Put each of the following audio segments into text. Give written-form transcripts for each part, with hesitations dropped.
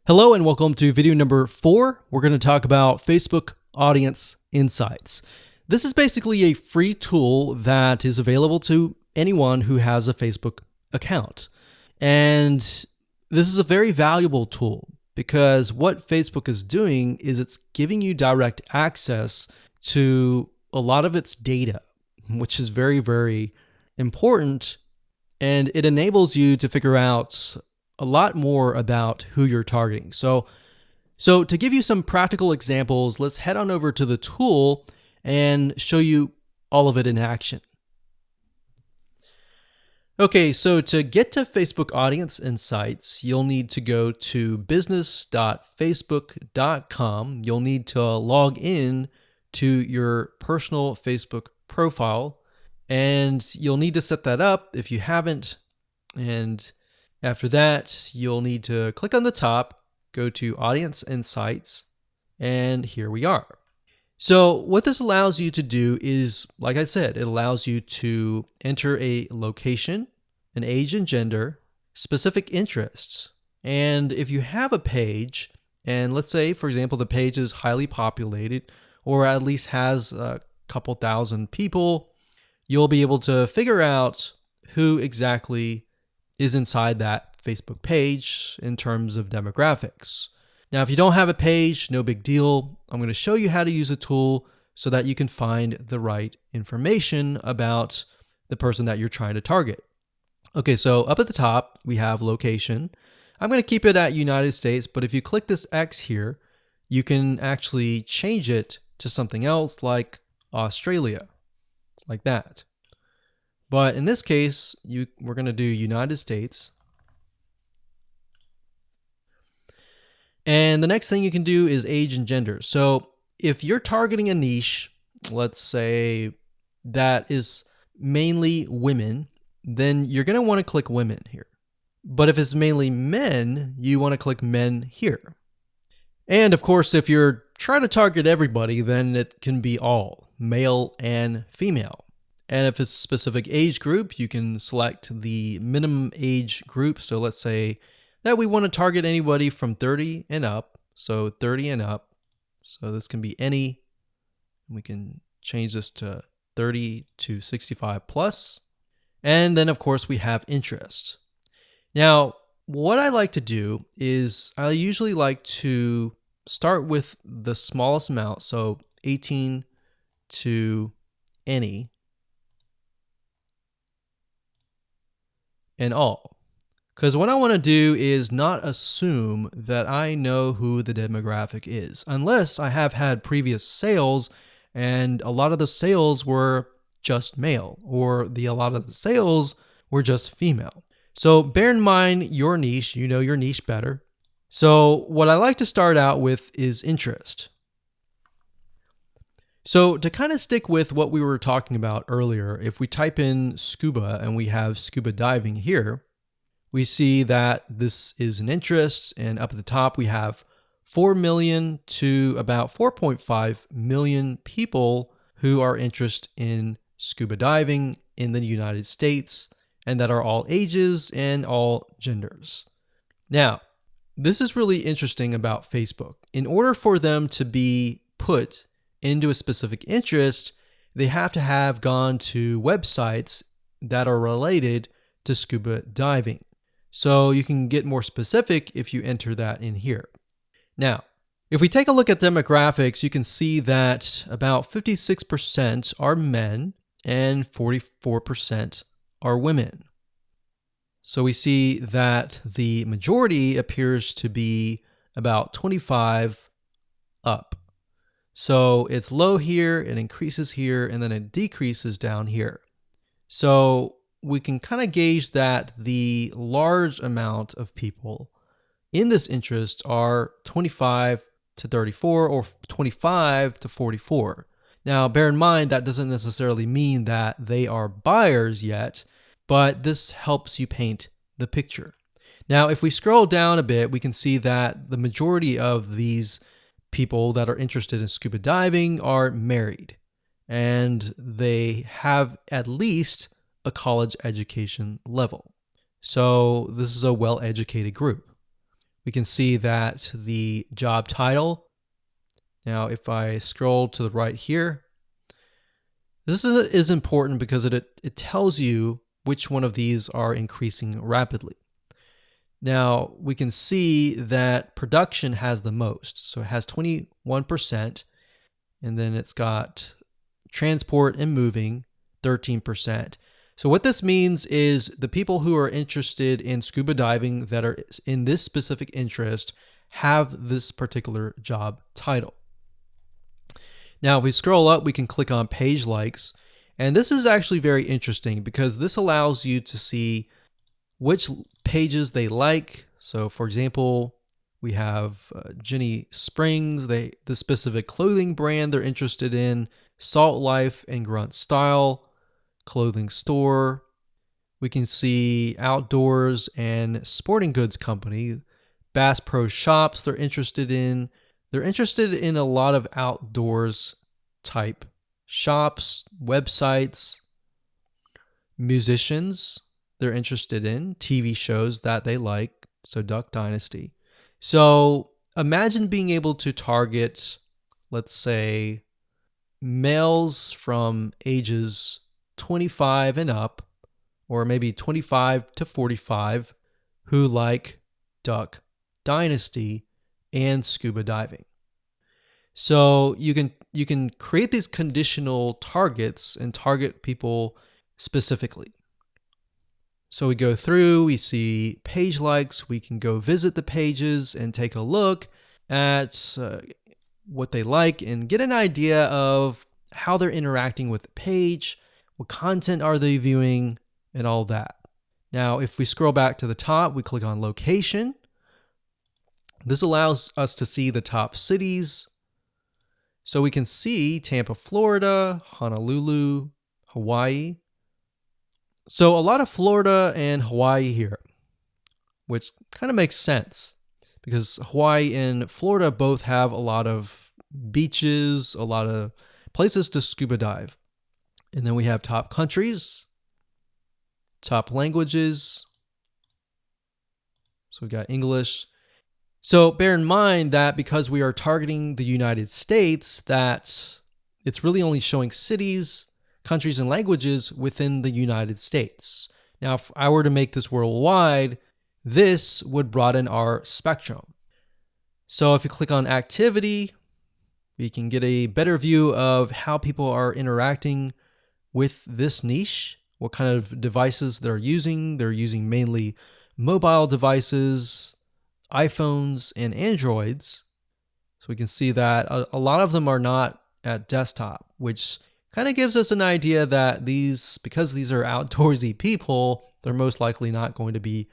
Hello and welcome to video number 4. We're going to talk about Facebook Audience Insights. This is basically a free tool that is available to anyone who has a Facebook account. And this is a very valuable tool because what Facebook is doing is it's giving you direct access to a lot of its data, which is very, very important. And it enables you to figure out a lot more about who you're targeting. So to give you some practical examples, let's head on over to the tool and show you all of it in action. Okay, so to get to Facebook Audience Insights, you'll need to go to business.facebook.com. You'll need to log in to your personal Facebook profile, and you'll need to set that up if you haven't. And after that, you'll need to click on the top, go to Audience Insights, and here we are. So what this allows you to do is, like I said, it allows you to enter a location, an age and gender, specific interests. And if you have a page, and let's say, for example, the page is highly populated, or at least has a couple thousand people, you'll be able to figure out who exactly is inside that Facebook page in terms of demographics. Now, if you don't have a page, no big deal. I'm going to show you how to use a tool so that you can find the right information about the person that you're trying to target. Okay, so up at the top, we have location. I'm going to keep it at United States, but if you click this X here, you can actually change it to something else like Australia, like that. But in this case, we're going to do United States. And the next thing you can do is age and gender. So if you're targeting a niche, let's say that is mainly women, then you're going to want to click women here. But if it's mainly men, you want to click men here. And of course, if you're trying to target everybody, then it can be all, male and female. And if it's a specific age group, you can select the minimum age group. So let's say that we want to target anybody from 30 and up. So 30 and up. So this can be any. We can change this to 30 to 65 plus. And then of course we have interest. Now, what I like to do is I usually like to start with the smallest amount. So 18 to any. And all. Because what I want to do is not assume that I know who the demographic is, unless I have had previous sales and a lot of the sales were just male, or a lot of the sales were just female. So bear in mind your niche, you know your niche better. So what I like to start out with is interest. So to kind of stick with what we were talking about earlier, if we type in scuba and we have scuba diving here, we see that this is an interest, and up at the top we have 4 million to about 4.5 million people who are interested in scuba diving in the United States, and that are all ages and all genders. Now, this is really interesting about Facebook. In order for them to be put into a specific interest, they have to have gone to websites that are related to scuba diving. So you can get more specific if you enter that in here. Now, if we take a look at demographics, you can see that about 56% are men and 44% are women. So we see that the majority appears to be about 25 up. So it's low here, it increases here, and then it decreases down here. So we can kind of gauge that the large amount of people in this interest are 25 to 34 or 25 to 44. Now, bear in mind that doesn't necessarily mean that they are buyers yet, but this helps you paint the picture. Now, if we scroll down a bit, we can see that the majority of these people that are interested in scuba diving are married, and they have at least a college education level. So this is a well-educated group. We can see that the job title. Now, if I scroll to the right here, this is important because it tells you which one of these are increasing rapidly. Now, we can see that production has the most. So it has 21%, and then it's got transport and moving, 13%. So what this means is the people who are interested in scuba diving that are in this specific interest have this particular job title. Now, if we scroll up, we can click on page likes. And this is actually very interesting because this allows you to see which pages they like. So for example, we have Jenny Springs, the specific clothing brand they're interested in, Salt Life and Grunt Style, clothing store. We can see outdoors and sporting goods company, Bass Pro Shops they're interested in. They're interested in a lot of outdoors type shops, websites, musicians they're interested in, TV shows that they like, so Duck Dynasty. So imagine being able to target, let's say, males from ages 25 and up, or maybe 25 to 45, who like Duck Dynasty and scuba diving. So you can create these conditional targets and target people specifically. So we go through, we see page likes, we can go visit the pages and take a look at what they like and get an idea of how they're interacting with the page, what content are they viewing, and all that. Now, if we scroll back to the top, we click on location. This allows us to see the top cities. So we can see Tampa, Florida, Honolulu, Hawaii. So a lot of Florida and Hawaii here, which kind of makes sense because Hawaii and Florida both have a lot of beaches, a lot of places to scuba dive. And then we have top countries, top languages. So we got English. So bear in mind that because we are targeting the United States, that it's really only showing cities, countries, and languages within the United States. Now, if I were to make this worldwide, this would broaden our spectrum. So if you click on activity, we can get a better view of how people are interacting with this niche, what kind of devices they're using. They're using mainly mobile devices, iPhones, and Androids. So we can see that a lot of them are not at desktop, which kind of gives us an idea that because these are outdoorsy people, they're most likely not going to be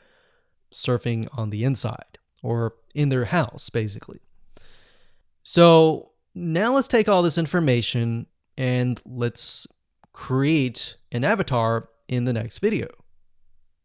surfing on the inside or in their house, basically. So now let's take all this information and let's create an avatar in the next video.